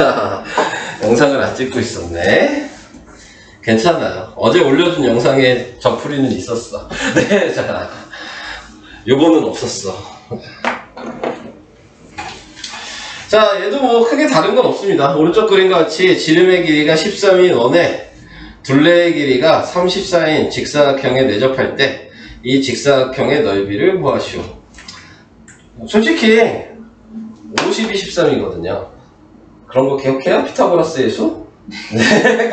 자, 영상을 안 찍고 있었네. 괜찮아요. 어제 올려준 영상에 저풀이는 있었어. 네, 자, 요거는 없었어. 자, 얘도 뭐 크게 다른 건 없습니다. 오른쪽 그림과 같이 지름의 길이가 13인 원에 둘레의 길이가 34인 직사각형에 내접할 때 이 직사각형의 넓이를 구하시오. 솔직히 50이 13이거든요. 그런 거 기억해요? 피타고라스의 수? 네.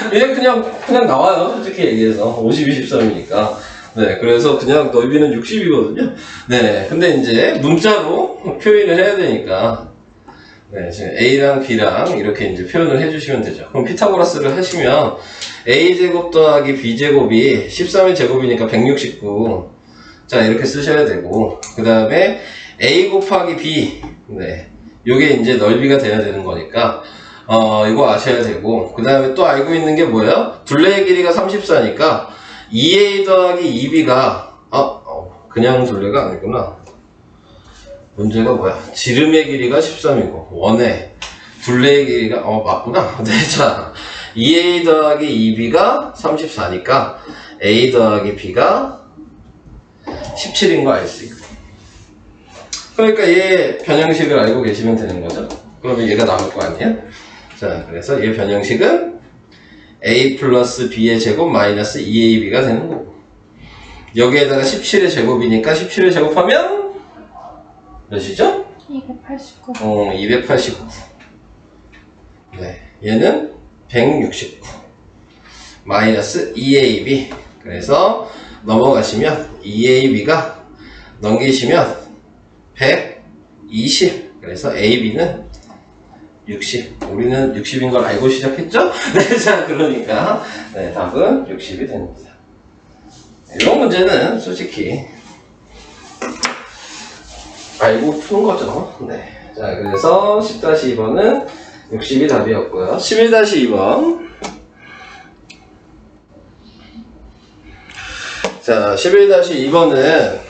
그냥 나와요. 솔직히 얘기해서 50이 13이니까. 네, 그래서 그냥 넓이는 60이거든요. 네, 근데 이제 문자로 표현을 해야 되니까, 네, 지금 A랑 B랑 이렇게 이제 표현을 해주시면 되죠. 그럼 피타고라스를 하시면 A제곱 더하기 B제곱이 13의 제곱이니까 169. 자, 이렇게 쓰셔야 되고, 그 다음에 A 곱하기 B. 네, 요게 이제 넓이가 돼야 되는 거니까, 이거 아셔야 되고, 그 다음에 또 알고 있는 게 뭐예요? 둘레의 길이가 34니까, 2A 더하기 2B가, 그냥 둘레가 아니구나. 문제가 뭐야? 지름의 길이가 13이고, 원의 둘레의 길이가, 맞구나. 네, 자, 2A 더하기 2B가 34니까, A 더하기 B가 17인 거 알 수 있고. 그러니까 얘 변형식을 알고 계시면 되는 거죠? 그러면 얘가 나올 거 아니야? 자, 그래서 얘 변형식은 A 플러스 B의 제곱 마이너스 2AB가 되는 거고, 여기에다가 17의 제곱이니까 17의 제곱하면 몇이죠? 289. 289. 네, 얘는 169 마이너스 2AB. 그래서 넘어가시면 2AB가 넘기시면 120. 그래서 AB는 60. 우리는 60인 걸 알고 시작했죠? 네, 자, 그러니까 네, 답은 60이 됩니다. 이런 문제는 솔직히 알고 푸는 거죠. 네. 자, 그래서 10-2번은 60이 답이었고요. 11-2번. 자, 11-2번은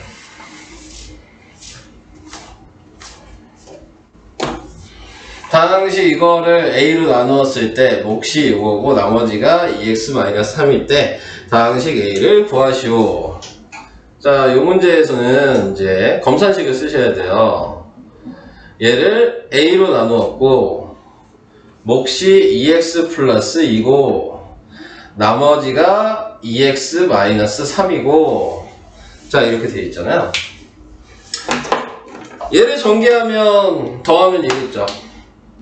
당시 이거를 A로 나누었을 때 몫이 이거고 나머지가 2x-3일 때 당식 A를 구하시오. 자, 이 문제에서는 이제 검산식을 쓰셔야 돼요. 얘를 A로 나누었고 몫이 2x 플러스 2고 나머지가 2x-3이고, 자, 이렇게 되어 있잖아요. 얘를 전개하면 더하면 얘겠죠.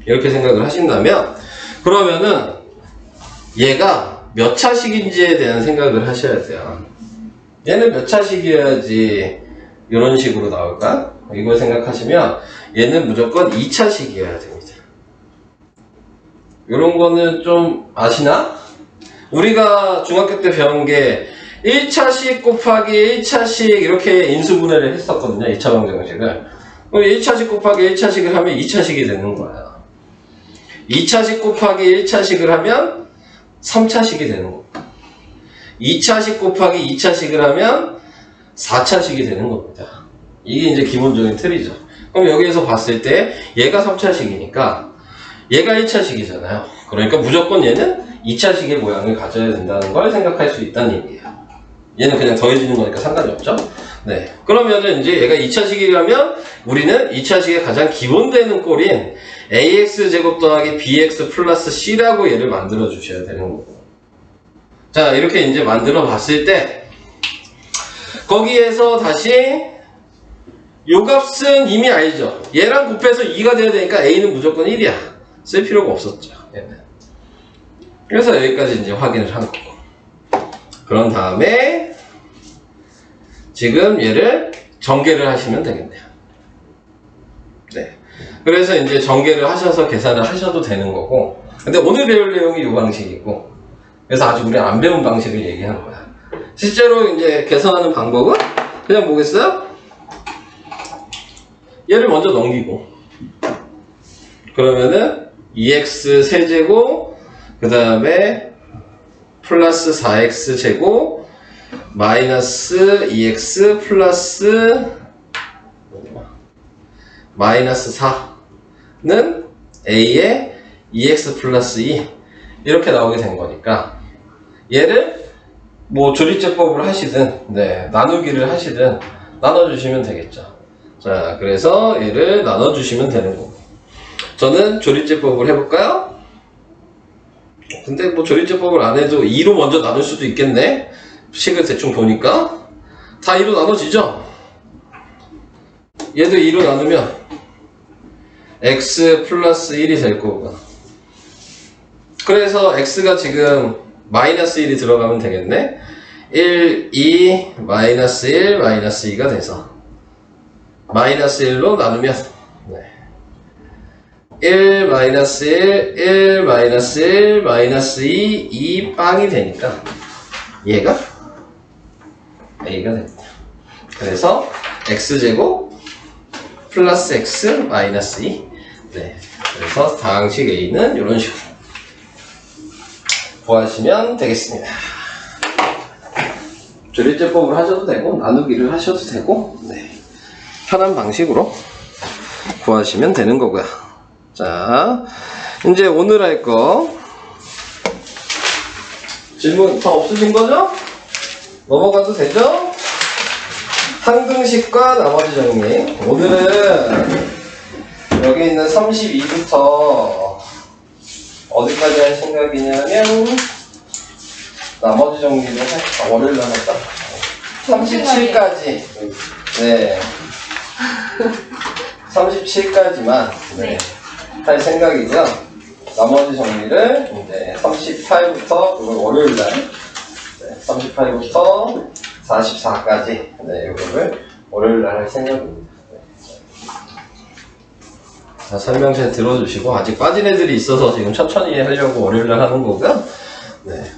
이렇게 생각을 하신다면, 그러면은 얘가 몇 차식인지에 대한 생각을 하셔야 돼요. 얘는 몇 차식이어야지 이런 식으로 나올까? 이걸 생각하시면 얘는 무조건 2차식이어야 됩니다. 이런 거는 좀 아시나? 우리가 중학교 때 배운 게 1차식 곱하기 1차식 이렇게 인수분해를 했었거든요. 2차 방정식을. 1차식 곱하기 1차식을 하면 2차식이 되는 거예요. 2차식 곱하기 1차식을 하면 3차식이 되는 거고, 2차식 곱하기 2차식을 하면 4차식이 되는 겁니다. 이게 이제 기본적인 틀이죠. 그럼 여기에서 봤을 때 얘가 3차식이니까 얘가 1차식이잖아요. 그러니까 무조건 얘는 2차식의 모양을 가져야 된다는 걸 생각할 수 있다는 얘기예요. 얘는 그냥 더해지는 거니까 상관이 없죠. 네. 그러면은 이제 얘가 2차식이라면 우리는 2차식의 가장 기본되는 꼴인 AX제곱 더하기 BX 플러스 C라고 얘를 만들어 주셔야 되는 거고. 자, 이렇게 이제 만들어 봤을 때 거기에서 다시 요 값은 이미 알죠. 얘랑 곱해서 2가 돼야 되니까 A는 무조건 1이야. 쓸 필요가 없었죠. 얘는. 그래서 여기까지 이제 확인을 한 거고. 그런 다음에 지금 얘를 전개를 하시면 되겠네요. 네. 그래서 이제 전개를 하셔서 계산을 하셔도 되는 거고. 근데 오늘 배울 내용이 이 방식이고. 그래서 아직 우리 안 배운 방식을 얘기하는 거야. 실제로 이제 계산하는 방법은 그냥 뭐겠어요? 얘를 먼저 넘기고. 그러면은 2x 세제곱 그 다음에 플러스 4x 제곱 마이너스 2x 플러스 마이너스 4는 a에 2x 플러스 2 이렇게 나오게 된 거니까 얘를 뭐 조리제법을 하시든 나누기를 하시든 나눠주시면 되겠죠. 자, 그래서 얘를 나눠주시면 되는 거고, 저는 조리제법을 해볼까요? 근데 뭐 조리제법을 안 해도 2로 먼저 나눌 수도 있겠네. 식을 대충 보니까 다 2로 나눠지죠. 얘도 2로 나누면 x 플러스 1이 될 거고, 그래서 x가 지금 마이너스 1이 들어가면 되겠네. 1, 2, 마이너스 1, 마이너스 2가 돼서 마이너스 1로 나누면 1, 마이너스 1, 1, 마이너스 1, 마이너스 2, 2 빵이 되니까 얘가 a가 됩니다. 그래서 x제곱 플러스 x 마이너스 2. 그래서 다항식 a는 이런 식으로 구하시면 되겠습니다. 조리제법을 하셔도 되고 나누기를 하셔도 되고 편한 방식으로 구하시면 되는 거고요. 자, 이제 오늘 할 거 질문 다 없으신 거죠? 넘어가도 되죠? 항등식과 나머지 정리. 오늘은 여기 있는 32부터 어디까지 할 생각이냐면 나머지 정리를 월요일날 할까? 37까지 37까지만 할 생각이고요. 나머지 정리를 이제 38부터 그걸 월요일날 38부터 44까지 이거를 월요일날 할 생각입니다. 자, 설명 잘 들어주시고, 아직 빠진 애들이 있어서 지금 천천히 하려고 월요일날 하는 거고요.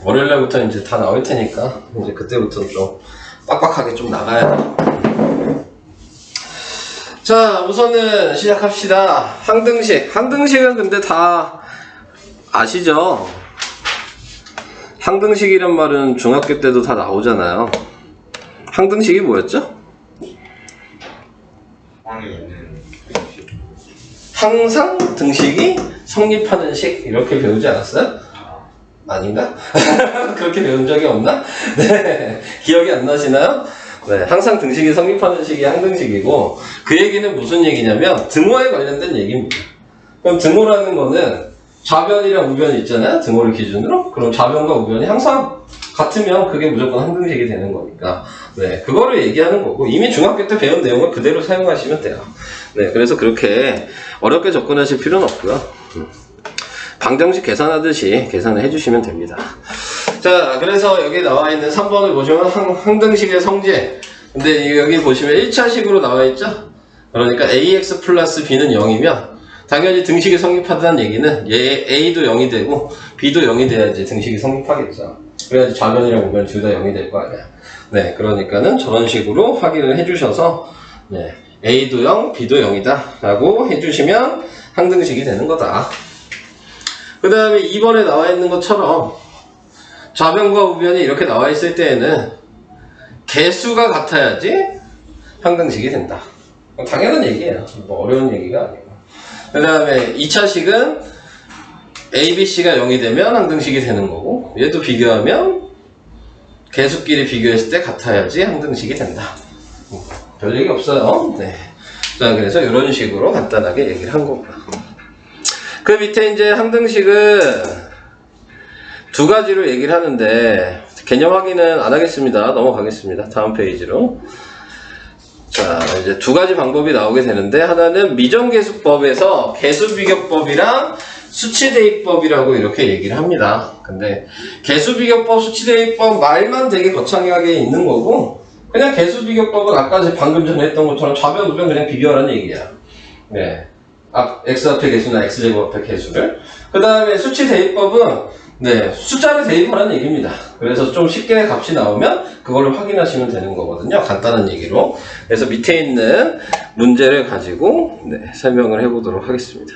월요일날부터 이제 다 나올 테니까 이제 그때부터 좀 빡빡하게 좀 나가야 돼요. 자, 우선은 시작합시다. 항등식. 항등식은 근데 다 아시죠? 항등식이란 말은 중학교 때도 다 나오잖아요. 항등식이 뭐였죠? 항상 등식이 성립하는 식, 이렇게 배우지 않았어요? 아닌가? 그렇게 배운 적이 없나? 기억이 안 나시나요? 항상 등식이 성립하는 식이 항등식이고, 그 얘기는 무슨 얘기냐면 등호에 관련된 얘기입니다. 그럼 등호라는 거는 좌변이랑 우변이 있잖아요, 등호를 기준으로. 그럼 좌변과 우변이 항상 같으면 그게 무조건 항등식이 되는 거니까 그거를 얘기하는 거고, 이미 중학교 때 배운 내용을 그대로 사용하시면 돼요. 그래서 그렇게 어렵게 접근하실 필요는 없고요. 방정식 계산하듯이 계산을 해주시면 됩니다. 자, 그래서 여기 나와 있는 3번을 보시면 항등식의 성질. 근데 여기 보시면 1차식으로 나와 있죠? 그러니까 ax 플러스 b는 0이면 당연히 등식이 성립하다는 얘기는 a도 0이 되고 b도 0이 돼야지 등식이 성립하겠죠. 그래야지 좌변이랑 우변 둘 다 0이 될 거 아니야. 그러니까는 저런 식으로 확인을 해주셔서 a도 0, b도 0이다 라고 해주시면 항등식이 되는 거다. 그 다음에 2번에 나와 있는 것처럼 좌변과 우변이 이렇게 나와 있을 때에는 개수가 같아야지 항등식이 된다. 당연한 얘기예요. 뭐 어려운 얘기가 아니고. 그 다음에 2차식은 a, b, c가 0이 되면 항등식이 되는 거고, 얘도 비교하면 개수끼리 비교했을 때 같아야지 항등식이 된다. 별 얘기 없어요. 자, 그래서 이런 식으로 간단하게 얘기를 한 거고요. 그 밑에 이제 항등식은 두 가지로 얘기를 하는데 개념 확인은 안 하겠습니다. 넘어가겠습니다. 다음 페이지로. 자, 이제 두 가지 방법이 나오게 되는데, 하나는 미정계수법에서 개수비교법이랑 수치대입법이라고 이렇게 얘기를 합니다. 근데 개수비교법, 수치대입법 말만 되게 거창하게 있는 거고, 그냥 개수비교법은 아까 방금 전에 했던 것처럼 좌변, 우변 그냥 비교하라는 얘기야. x 앞에 개수나 x제곱 앞에 개수를. 그 다음에 수치대입법은 숫자를 대입하라는 얘기입니다. 그래서 좀 쉽게 값이 나오면 그걸로 확인하시면 되는 거거든요. 간단한 얘기로. 그래서 밑에 있는 문제를 가지고 설명을 해보도록 하겠습니다.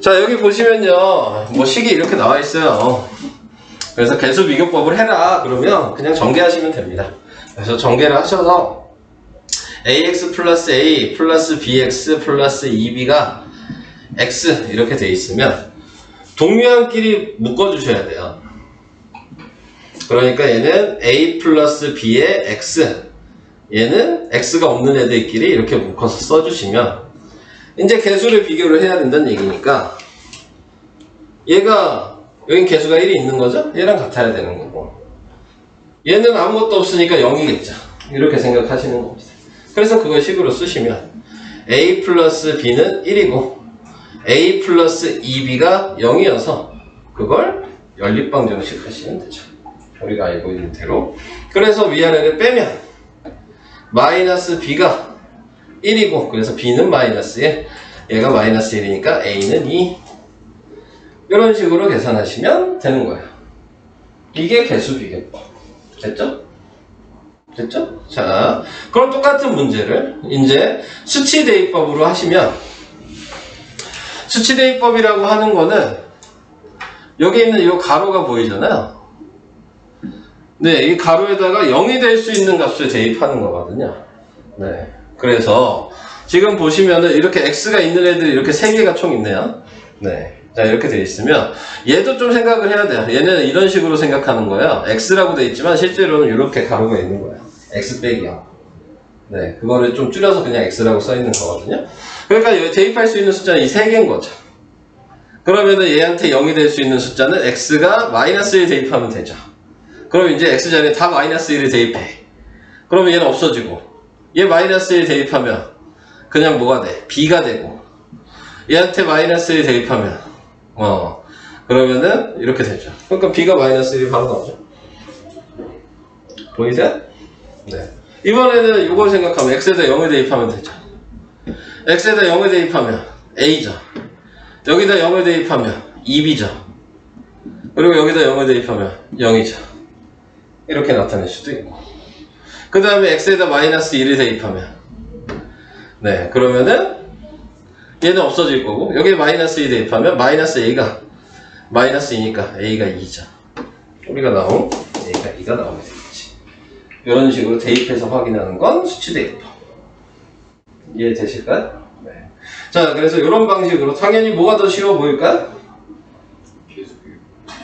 자, 여기 보시면요, 뭐 식이 이렇게 나와 있어요. 그래서 개수 비교법을 해라 그러면 그냥 전개하시면 됩니다. 그래서 전개를 하셔서 ax 플러스 a 플러스 bx 플러스 2b가 x 이렇게 돼 있으면 동류항끼리 묶어주셔야 돼요. 그러니까 얘는 a 플러스 b의 x, 얘는 x가 없는 애들끼리 이렇게 묶어서 써주시면 이제 개수를 비교를 해야 된다는 얘기니까 얘가 여긴 개수가 1이 있는 거죠? 얘랑 같아야 되는 거고 얘는 아무것도 없으니까 0이겠죠. 이렇게 생각하시는 겁니다. 그래서 그걸 식으로 쓰시면 a 플러스 b는 1이고 a 플러스 2b가 0이어서 그걸 연립방정식 하시면 되죠. 우리가 알고 있는 대로. 그래서 위아래를 빼면 마이너스 b가 1이고 그래서 b는 마이너스 1, 얘가 마이너스 1이니까 a는 2. 이런 식으로 계산하시면 되는 거예요. 이게 개수비교법. 됐죠? 됐죠? 자, 그럼 똑같은 문제를 이제 수치대입법으로 하시면, 수치대입법이라고 하는 거는 여기 있는 이 가로가 보이잖아요. 네, 이 가로에다가 0이 될 수 있는 값을 대입하는 거거든요. 네, 그래서 지금 보시면은 이렇게 x가 있는 애들이 이렇게 3개가 총 있네요. 네. 자, 이렇게 돼 있으면 얘도 좀 생각을 해야 돼요. 얘는 이런 식으로 생각하는 거예요. x라고 돼 있지만 실제로는 이렇게 가로가 있는 거예요. x 빼기 0. 네, 그거를 좀 줄여서 그냥 x라고 써 있는 거거든요. 그러니까 여기 대입할 수 있는 숫자는 이 3개인 거죠. 그러면은 얘한테 0이 될 수 있는 숫자는 x가 마이너스 1 대입하면 되죠. 그럼 이제 x 자리에 다 마이너스 1을 대입해. 그러면 얘는 없어지고 얘 마이너스 1 대입하면 그냥 뭐가 돼? b가 되고 얘한테 마이너스 1 대입하면 그러면은 이렇게 되죠. 그러니까 b가 마이너스 1이 바로 나오죠. 보이세요? 네. 이번에는 이걸 생각하면 x에다 0을 대입하면 되죠. x에다 0을 대입하면 a죠. 여기다 0을 대입하면 2b죠. 그리고 여기다 0을 대입하면 0이죠. 이렇게 나타낼 수도 있고. 그 다음에 x에다 마이너스 1을 대입하면 네, 그러면은 얘는 없어질 거고 여기에 마이너스 2 대입하면 마이너스 a가 마이너스 2니까 a가 2죠. 우리가 나온 a가 2가 나오게 되겠지. 이런 식으로 대입해서 확인하는 건 수치대입법. 이해되실까요? 네. 자, 그래서 이런 방식으로 당연히 뭐가 더 쉬워 보일까요?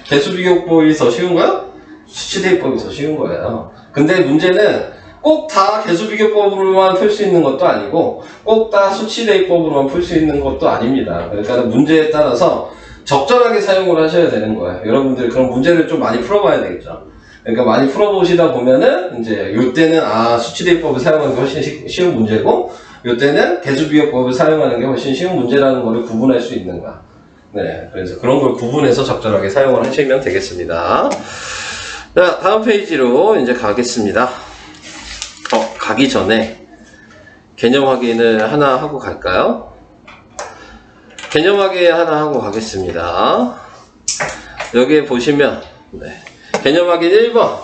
개수비교법이 더 쉬운가요? 수치대입법이 더 쉬운 거예요. 근데 문제는 꼭 다 개수비교법으로만 풀 수 있는 것도 아니고 꼭 다 수치대입법으로만 풀 수 있는 것도 아닙니다. 그러니까 문제에 따라서 적절하게 사용을 하셔야 되는 거예요. 여러분들 그런 문제를 좀 많이 풀어봐야 되겠죠. 그러니까 많이 풀어보시다 보면은 이제 요때는 수치대입법을 사용하는 게 훨씬 쉬운 문제고 요때는 개수비교법을 사용하는 게 훨씬 쉬운 문제라는 것을 구분할 수 있는가. 네, 그래서 그런 걸 구분해서 적절하게 사용을 하시면 되겠습니다. 자, 다음 페이지로 이제 가겠습니다. 가기 전에 개념 확인을 하나 하고 갈까요? 개념 확인 하나 하고 가겠습니다. 여기에 보시면 네, 개념 확인 1번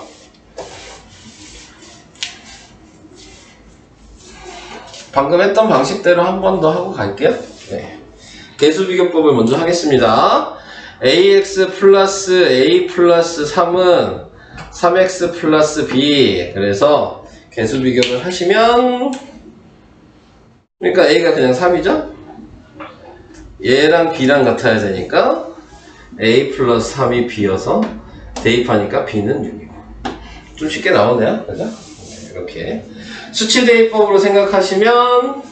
방금 했던 방식대로 한 번 더 하고 갈게요. 네. 개수비교법을 먼저 하겠습니다. ax 플러스 a 플러스 3은 3x 플러스 b. 그래서 개수비교를 하시면 그러니까 a가 그냥 3이죠? 얘랑 b랑 같아야 되니까 a 플러스 3이 b여서 대입하니까 b는 6이고 좀 쉽게 나오네요. 그죠? 이렇게 수치대입법으로 생각하시면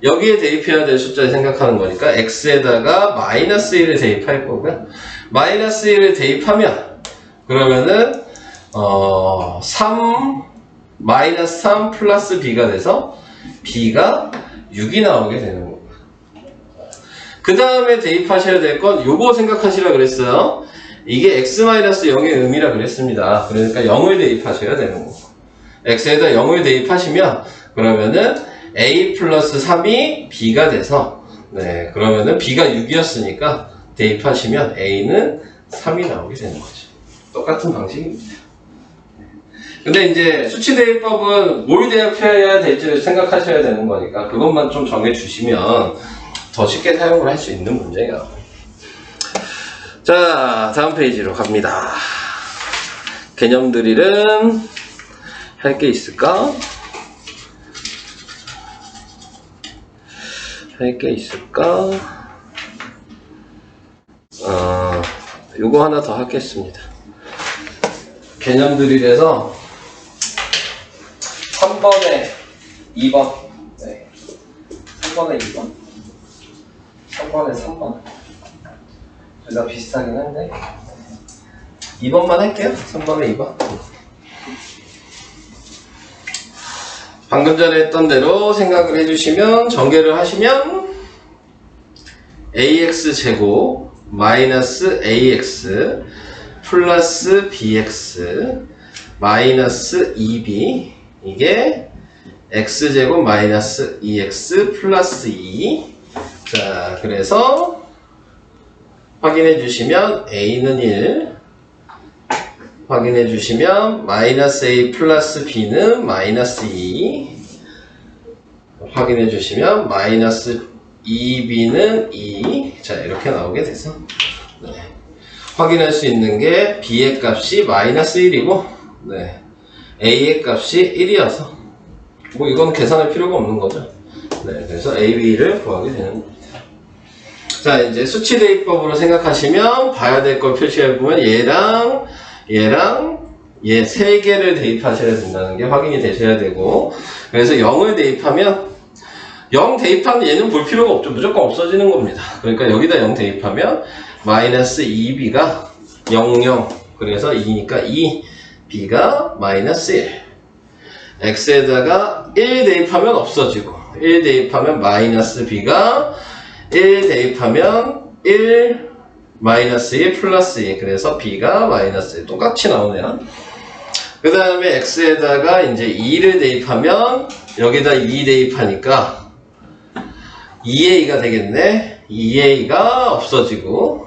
여기에 대입해야 될 숫자를 생각하는 거니까 x에다가 마이너스 1을 대입할 거고요. 마이너스 1을 대입하면 그러면은 3 플러스 b가 돼서 b가 6이 나오게 되는 겁니다. 그 다음에 대입하셔야 될 건 요거 생각하시라 그랬어요. 이게 x-0의 의미라 그랬습니다. 그러니까 0을 대입하셔야 되는 거고 x에다 0을 대입하시면 그러면은 a 플러스 3이 b가 돼서 네, 그러면은 b가 6이었으니까 대입하시면 a는 3이 나오게 되는 거죠. 똑같은 방식입니다. 근데 이제 수치대입법은 뭘 대입해야 될지 생각하셔야 되는 거니까 그것만 좀 정해주시면 더 쉽게 사용을 할 수 있는 문제예요. 자, 다음 페이지로 갑니다. 개념 드릴은 할 게 있을까? 할 게 있을까? 요거 하나 더 하겠습니다. 개념들이라서 3번에 2번. 네. 3번에 2번. 3번에 3번. 둘 다 비슷하긴 한데. 2번만 할게요. 3번에 2번. 방금 전에 했던 대로 생각을 해주시면, 전개를 하시면, ax제곱 마이너스 ax 플러스 bx 마이너스 2b, 이게 x제곱 마이너스 2x 플러스 2. 자, 그래서 확인해 주시면 a는 1, 확인해 주시면 마이너스 a 플러스 b는 마이너스 2, 확인해 주시면 마이너스 2b는 2. 자, 이렇게 나오게 돼서 네. 확인할 수 있는 게 b의 값이 마이너스 1이고 네. a의 값이 1이어서 뭐 이건 계산할 필요가 없는 거죠. 네, 그래서 a, b를 구하게 되는 겁니다. 자, 이제 수치 대입법으로 생각하시면 봐야 될 걸 표시해 보면 얘랑 얘 세 개를 대입하셔야 된다는 게 확인이 되셔야 되고, 그래서 0을 대입하면 0 대입하면 얘는 볼 필요가 없죠. 무조건 없어지는 겁니다. 그러니까 여기다 0 대입하면 마이너스 2b가 0, 0. 그래서 2니까 2, b가 마이너스 1. x에다가 1 대입하면 없어지고, 1 대입하면 마이너스 b가 1 대입하면 1 마이너스 1 플러스 2. 그래서 b가 마이너스 1. 똑같이 나오네요. 그 다음에 x에다가 이제 2를 대입하면 여기다 2 대입하니까 2a가 되겠네. 2a가 없어지고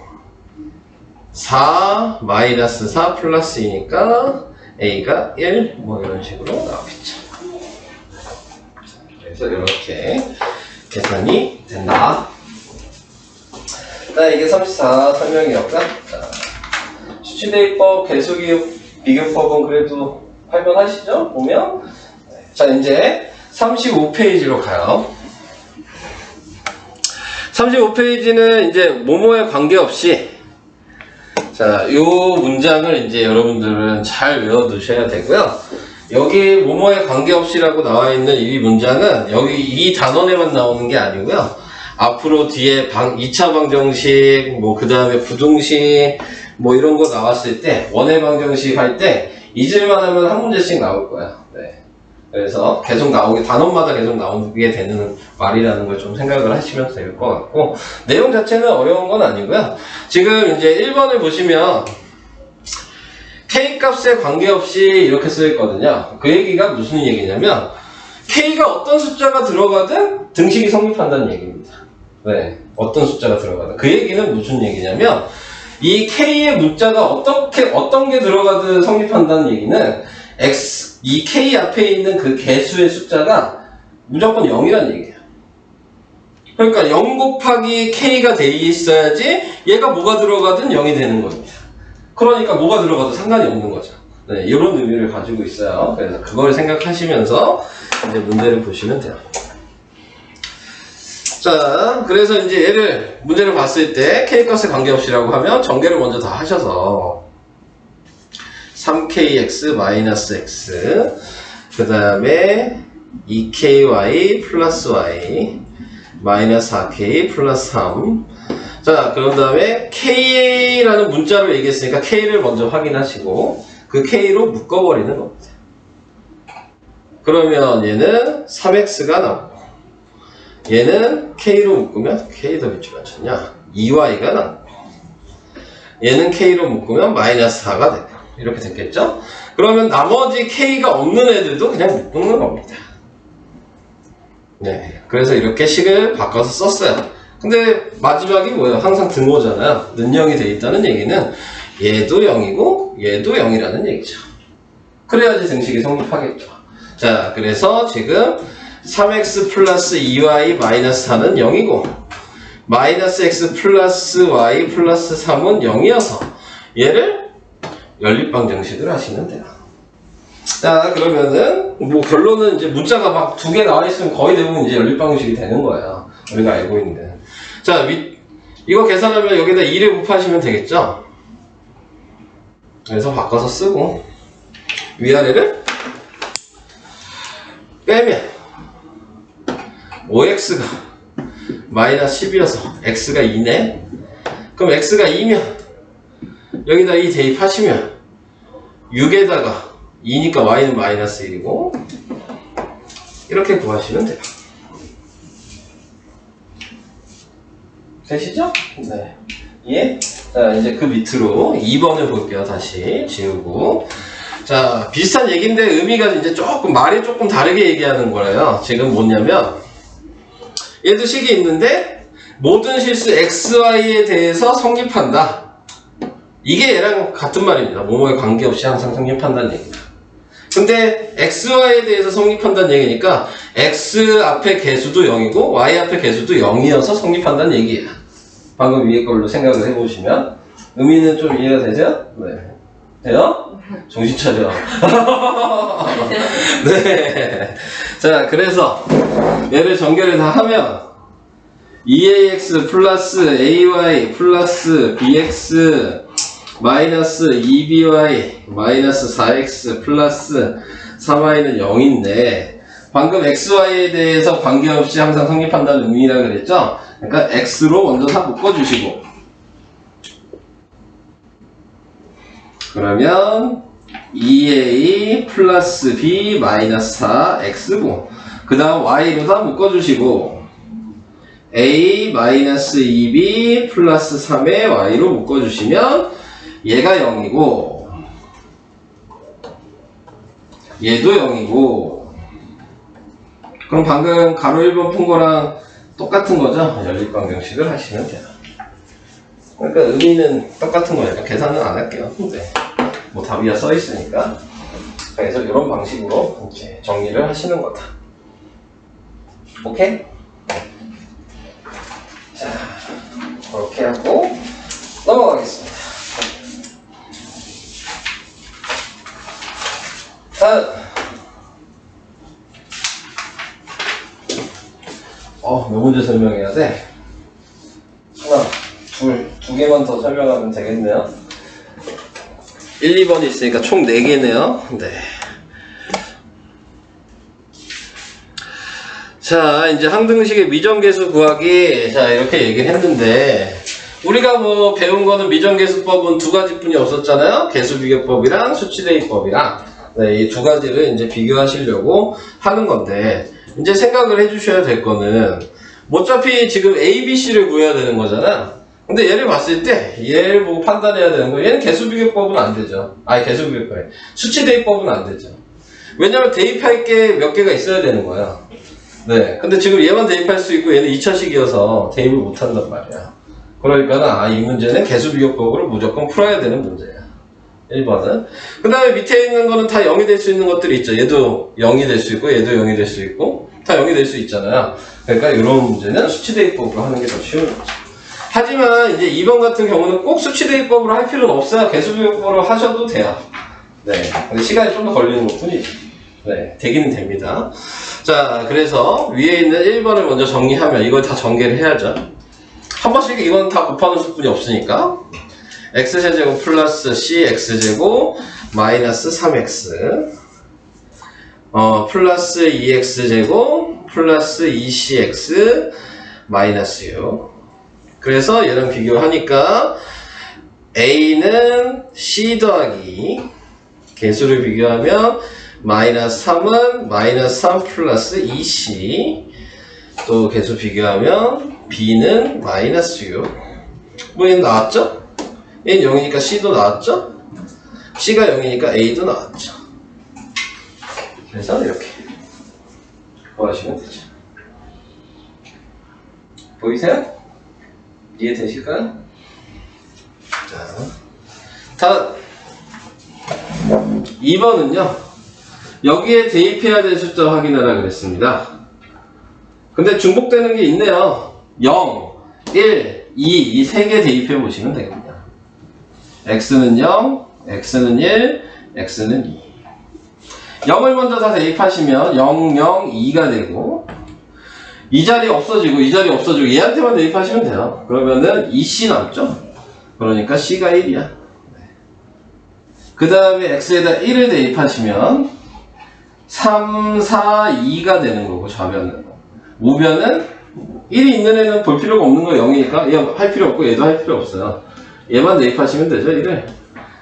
4 마이너스 4 플러스 2니까 a가 1 뭐 이런 식으로 나오겠죠. 그래서 이렇게 계산이 된다. 자, 이게 34 설명이었까? 자, 수치대입법, 개수비교법은 그래도 할만하시죠? 보면. 자, 이제 35페이지로 가요. 35페이지는 이제 뭐뭐에 관계없이, 자, 요 문장을 이제 여러분들은 잘 외워두셔야 되고요. 여기 뭐뭐에 관계없이라고 나와 있는 이 문장은 여기 이 단원에만 나오는 게 아니고요. 앞으로 뒤에 2차 방정식, 뭐 그 다음에 부등식, 뭐 이런 거 나왔을 때, 원의 방정식 할 때 잊을만 하면 한 문제씩 나올 거야. 네. 그래서 계속 나오게, 단원마다 계속 나오게 되는 말이라는 걸 좀 생각을 하시면 될 것 같고, 내용 자체는 어려운 건 아니고요. 지금 이제 1번을 보시면 K값에 관계없이 이렇게 쓰여있거든요. 그 얘기가 무슨 얘기냐면, K가 어떤 숫자가 들어가든 등식이 성립한다는 얘기입니다. 네, 어떤 숫자가 들어가든. 그 얘기는 무슨 얘기냐면, 이 K의 문자가 어떤 게 들어가든 성립한다는 얘기는 이 K 앞에 있는 그 개수의 숫자가 무조건 0이라는 얘기예요. 그러니까 0 곱하기 K가 돼 있어야지 얘가 뭐가 들어가든 0이 되는 겁니다. 그러니까 뭐가 들어가도 상관이 없는 거죠. 네, 이런 의미를 가지고 있어요. 그래서 그걸 생각하시면서 이제 문제를 보시면 돼요. 자, 그래서 이제 얘를 문제를 봤을 때 K값에 관계없이라고 하면 전개를 먼저 다 하셔서 3kx-x 그 다음에 2ky 플러스 y 마이너스 4k 플러스 3. 자, 그런 다음에 k라는 문자로 얘기했으니까 k를 먼저 확인하시고 그 k로 묶어버리는 겁니다. 그러면 얘는 3x가 나오고 얘는 k로 묶으면 k 더블 맞췄냐 2y가 나오고 얘는 k로 묶으면 마이너스 4가 되고 이렇게 됐겠죠? 그러면 나머지 k가 없는 애들도 그냥 묶는 겁니다. 네, 그래서 이렇게 식을 바꿔서 썼어요. 근데 마지막이 뭐예요? 항상 등호잖아요. 는 0이 돼 있다는 얘기는 얘도 0이고 얘도 0이라는 얘기죠. 그래야지 등식이 성립하겠죠. 자, 그래서 지금 3x 플러스 2y 마이너스 4는 0이고 마이너스 x 플러스 y 플러스 3은 0이어서 얘를 연립방정식을 하시면 돼요. 자, 그러면은 뭐 결론은 이제 문자가 막 2개 나와 있으면 거의 대부분 이제 연립방정식이 되는 거예요. 우리가 알고 있는. 자, 이거 계산하면 여기다 2를 곱하시면 되겠죠? 그래서 바꿔서 쓰고 위아래를 빼면 5x가 마이너스 10이어서 x가 2네. 그럼 x가 2면 여기다 2 대입하시면 6에다가 2니까 y는 마이너스 1이고 이렇게 구하시면 돼요. 되시죠? 네. 예? 자, 이제 그 밑으로 2번을 볼게요. 다시 지우고. 자, 비슷한 얘기인데 의미가 이제 조금, 말이 조금 다르게 얘기하는 거예요. 지금 뭐냐면, 얘도 식이 있는데, 모든 실수 XY에 대해서 성립한다. 이게 얘랑 같은 말입니다. 뭐뭐에 관계없이 항상 성립한다는 얘기다. 근데 XY에 대해서 성립한다는 얘기니까 X 앞에 개수도 0이고 Y 앞에 개수도 0이어서 성립한다는 얘기야. 방금 위에 걸로 생각을 해보시면 의미는 좀 이해가 되죠? 네. 돼요? 정신 차려. 네. 자, 그래서 얘를 전개를 다 하면 2ax 플러스 ay 플러스 bx 마이너스 2by 마이너스 4x 플러스 3y는 0인데 방금 xy에 대해서 관계없이 항상 성립한다는 의미라 그랬죠? 그러니까 x로 먼저 다 묶어주시고 그러면 2a 플러스 b 마이너스 4x고 그 다음 y로 다 묶어주시고 a 마이너스 2b 플러스 3의 y로 묶어주시면 얘가 0이고 얘도 0이고 그럼 방금 가로 1번 푼 거랑 똑같은 거죠? 연립방정식을 하시면 돼요. 그러니까 의미는 똑같은 거니까 계산은 안 할게요. 네. 뭐 답이야 써 있으니까. 그래서 이런 방식으로 이제 정리를 하시는 거다. 오케이? 자, 그렇게 하고 넘어가겠습니다. 다음. 몇 문제 설명해야 돼? 하나, 두 개만 더 설명하면 되겠네요. 1, 2번이 있으니까 총 4개네요. 네. 자, 이제 항등식의 미정계수 구하기. 자, 이렇게 얘기를 했는데, 우리가 뭐 배운 거는 미정계수법은 두 가지뿐이 없었잖아요. 계수비교법이랑 수치대입법이랑. 네, 이 두 가지를 이제 비교하시려고 하는 건데, 이제 생각을 해주셔야 될 거는, 어차피 지금 A, B, C를 구해야 되는 거잖아. 근데 얘를 봤을 때, 얘를 보고 판단해야 되는 거, 얘는 계수비교법은 안 되죠. 아니, 계수비교법. 수치대입법은 안 되죠. 왜냐면 대입할 게 몇 개가 있어야 되는 거야. 네. 근데 지금 얘만 대입할 수 있고, 얘는 2차식이어서 대입을 못 한단 말이야. 그러니까, 이 문제는 계수비교법으로 무조건 풀어야 되는 문제야. 1번은. 그 다음에 밑에 있는 거는 다 0이 될 수 있는 것들이 있죠. 얘도 0이 될 수 있고, 얘도 0이 될 수 있고, 다 0이 될 수 있잖아요. 그러니까 이런 문제는 수치대입법으로 하는 게 더 쉬운 거죠. 하지만 이제 2번 같은 경우는 꼭 수치대입법으로 할 필요는 없어요. 계수비교법으로 하셔도 돼요. 네. 근데 시간이 좀 더 걸리는 것 뿐이죠. 네. 되기는 됩니다. 자, 그래서 위에 있는 1번을 먼저 정리하면 이걸 다 전개를 해야죠. 한 번씩 이건 다 곱하는 수뿐이 없으니까. x제곱 플러스 cx제곱 마이너스 3x 플러스 2x제곱 플러스 2cx 마이너스 6 그래서 얘랑 비교하니까 a는 c 더하기 개수를 비교하면 마이너스 3은 마이너스 3 플러스 2c 또 개수 비교하면 b는 마이너스 6 뭐 얘는 나왔죠? 얘는 0이니까 C도 나왔죠? C가 0이니까 A도 나왔죠. 그래서 이렇게 구하시면 되죠. 보이세요? 이해되실까요? 자, 다음 2번은요. 여기에 대입해야 될 숫자 확인하라 그랬습니다. 근데 중복되는 게 있네요. 0, 1, 2, 이 세 개 대입해 보시면 되거든요. x는 0, x는 1, x는 2. 0을 먼저 다 대입하시면 0, 0, 2가 되고 이 자리 없어지고 이 자리 없어지고 얘한테만 대입하시면 돼요. 그러면은 2c 남죠? 그러니까 c가 1이야. 그 다음에 x에다 1을 대입하시면 3, 4, 2가 되는 거고 좌변은. 우변은 1이 있는 애는 볼 필요가 없는 거 0이니까 얘 할 필요 없고 얘도 할 필요 없어요. 얘만 대입하시면 되죠 1을.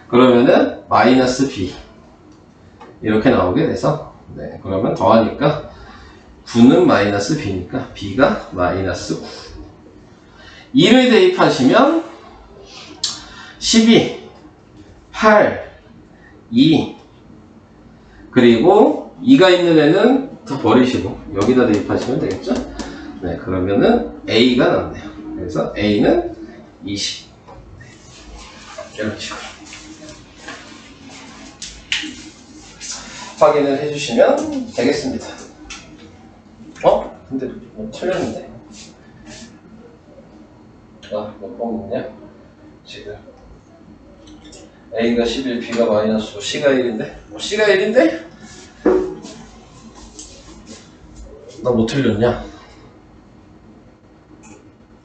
그러면은 마이너스 b 이렇게 나오게 돼서 네, 그러면 더하니까 9는 마이너스 b니까 b가 마이너스 9. 2를 대입하시면 12, 8, 2 그리고 2가 있는 애는 더 버리시고 여기다 대입하시면 되겠죠? 네, 그러면은 A가 남네요. 그래서 A는 20. 이런 식으로 확인을 해주시면 되겠습니다. 근데 뭐 틀렸는데? 몇 번 묻냐? 지금 A가 11, B가 마이너스 5, C가 1인데? C가 1인데? 나 뭐 틀렸냐?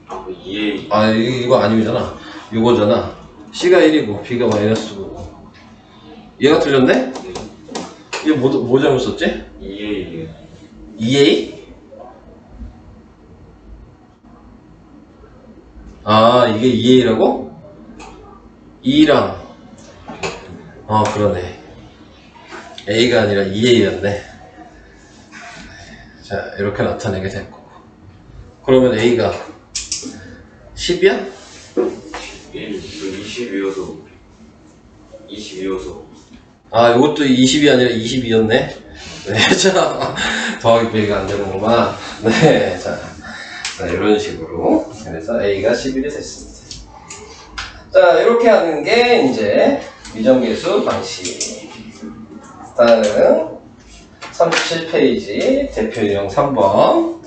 2A. 이거 아니잖아. 이거잖아. C가 1이고 B가 마이너스 5고 얘가 틀렸네? 얘 뭐 잘못 썼지? 2A. 2A? 이게 2A라고? 2랑 그러네. A가 아니라 2A였네. 자, 이렇게 나타내게 될 거고. 그러면 A가 10이야? 22여서. 22여서. 이것도 20이 아니라 22였네. 네, 자, 더하기 빼기가 안 되는구만. 네, 자, 이런 식으로. 그래서 A가 11이 됐습니다. 자, 이렇게 하는 게 이제 미정계수 방식. 다음 37페이지 대표 유형 3번.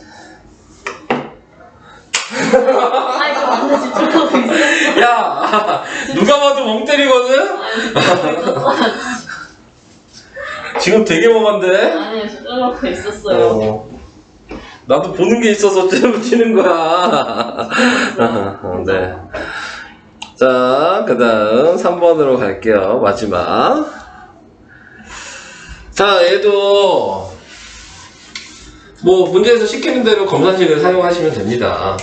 아니, 저 완전 집중하고 있어요. 야, 누가 봐도 멍 때리거든? 지금 되게 멍한데? 아니, 집중하고 있었어요. 나도 보는 게 있어서 치는 거야. 네. 자, 그 다음 3번으로 갈게요. 마지막. 자, 얘도 뭐 문제에서 시키는 대로 검산식을 사용하시면 됩니다.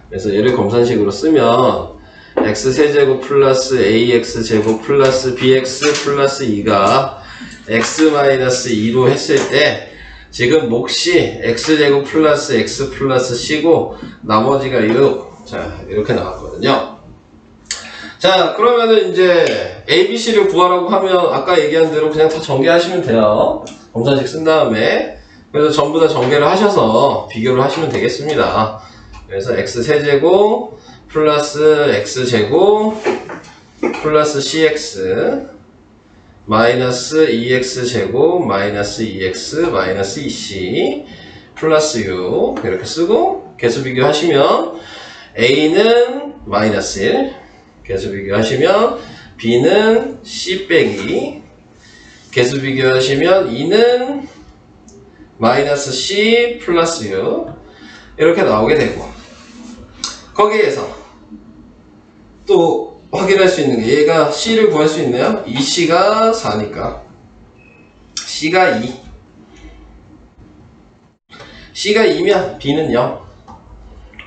그래서 얘를 검산식으로 쓰면 x세제곱 플러스 ax제곱 플러스 bx 플러스 2가 x-2로 했을 때 지금 몫이 x제곱 플러스 x 플러스 c고 나머지가 6. 자, 이렇게 나왔거든요. 자, 그러면은 이제 A, B, C를 구하라고 하면 아까 얘기한 대로 그냥 다 전개하시면 돼요. 검산식 쓴 다음에. 그래서 전부 다 전개를 하셔서 비교를 하시면 되겠습니다. 그래서 x세제곱 플러스 x제곱 플러스 cx 마이너스 2x제곱 마이너스 2x 마이너스 2c 플러스 6 이렇게 쓰고 개수 비교하시면 A는 마이너스 1 개수 비교하시면 B는 C 빼기 개수 비교하시면 2는 마이너스 C 플러스 6 이렇게 나오게 되고 거기에서 또 확인할 수 있는 게 얘가 C를 구할 수 있네요. 2C가 4니까 C가 2 C가 2면 B는 0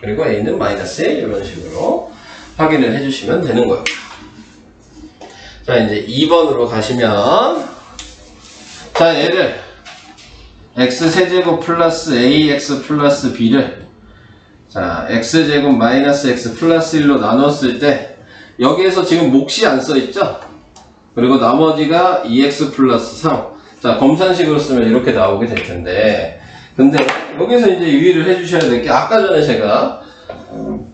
그리고 A는 마이너스 1 이런 식으로 확인을 해주시면 되는 거예요. 자, 이제 2번으로 가시면 자, 얘를 x세제곱 플러스 ax 플러스 b를 자, x제곱 마이너스 x 플러스 1로 나눴을 때 여기에서 지금 몫이 안 써있죠? 그리고 나머지가 2x 플러스 3 자, 검산식으로 쓰면 이렇게 나오게 될 텐데 근데 여기서 이제 유의를 해주셔야 될 게 아까 전에 제가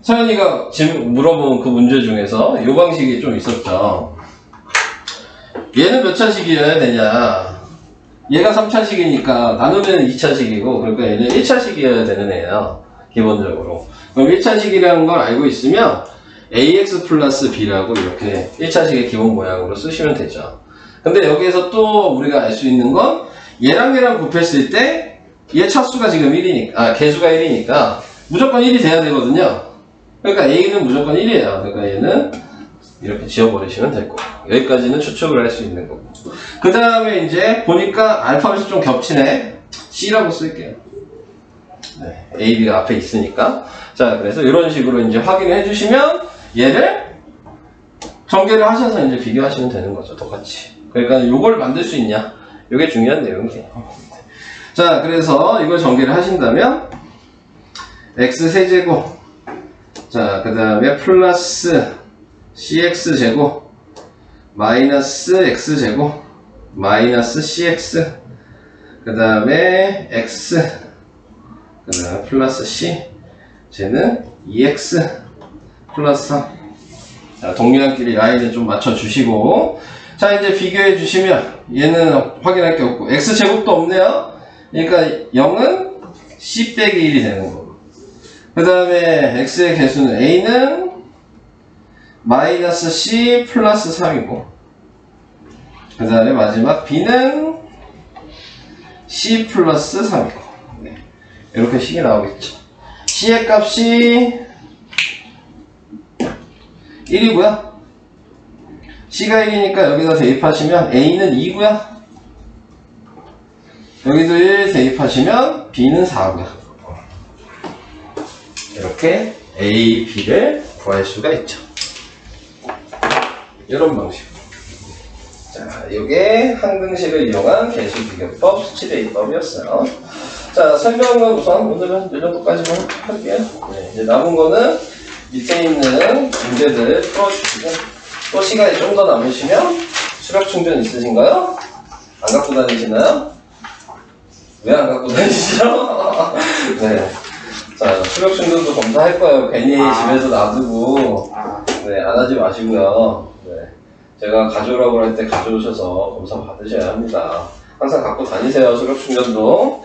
서연이가 지금 물어본 그 문제 중에서 이 방식이 좀 있었죠. 얘는 몇 차식이어야 되냐? 얘가 3차식이니까 나누면 2차식이고 그러니까 얘는 1차식이어야 되는 애예요. 기본적으로. 그럼 1차식이라는 걸 알고 있으면 ax 플러스 b라고 이렇게 1차식의 기본 모양으로 쓰시면 되죠. 근데 여기에서 또 우리가 알 수 있는 건 얘랑 얘랑 곱했을 때 얘 차수가 지금 1이니까 개수가 1이니까 무조건 1이 돼야 되거든요. 그러니까 a는 무조건 1이에요. 그러니까 얘는 이렇게 지워버리시면 될 거고. 여기까지는 추측을 할 수 있는 거고. 그 다음에 이제 보니까 알파벳이 좀 겹치네. C라고 쓸게요. 네, A, B가 앞에 있으니까. 자, 그래서 이런 식으로 이제 확인을 해주시면 얘를 전개를 하셔서 이제 비교하시면 되는 거죠. 똑같이. 그러니까 이걸 만들 수 있냐. 이게 중요한 내용이에요. 자, 그래서 이걸 전개를 하신다면 X세제곱, 자, 그 다음에 플러스 CX제곱, 마이너스 X제곱, 마이너스 CX, 그 다음에 X, 그 다음에 플러스 C, 쟤는 2X 플러스 3. 자, 동류한끼리 라인을 좀 맞춰주시고, 자, 이제 비교해 주시면 얘는 확인할 게 없고 X제곱도 없네요. 그러니까 0은 C 빼기 1이 되는 거고, 그 다음에 X의 개수는 A는 마이너스 C 플러스 3이고, 그 다음에 마지막 B는 C 플러스 3이고, 네. 이렇게 식이 나오겠죠. C의 값이 1이고요. C가 1이니까 여기다 대입하시면 A는 2고요. 여기도 1 대입하시면 B는 4고요. 이렇게 A, B를 구할 수가 있죠. 이런 방식. 자, 이게 항등식을 이용한 계수비교법, 수치대입법이었어요. 자, 설명은 우선 오늘은 이 정도까지만 할게요. 네, 이제 남은 거는 밑에 있는 문제들 풀어주시고, 또 시간이 좀 더 남으시면 수력 충전 있으신가요? 안 갖고 다니시나요? 왜 안 갖고 다니시죠? 네. 자, 수력 충전도 검사할 거예요. 괜히 집에서 놔두고, 네, 안 하지 마시고요. 네. 제가 가져오라고 할 때 가져오셔서 검사 받으셔야 합니다. 항상 갖고 다니세요, 수력 충전도.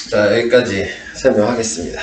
자, 여기까지 설명하겠습니다.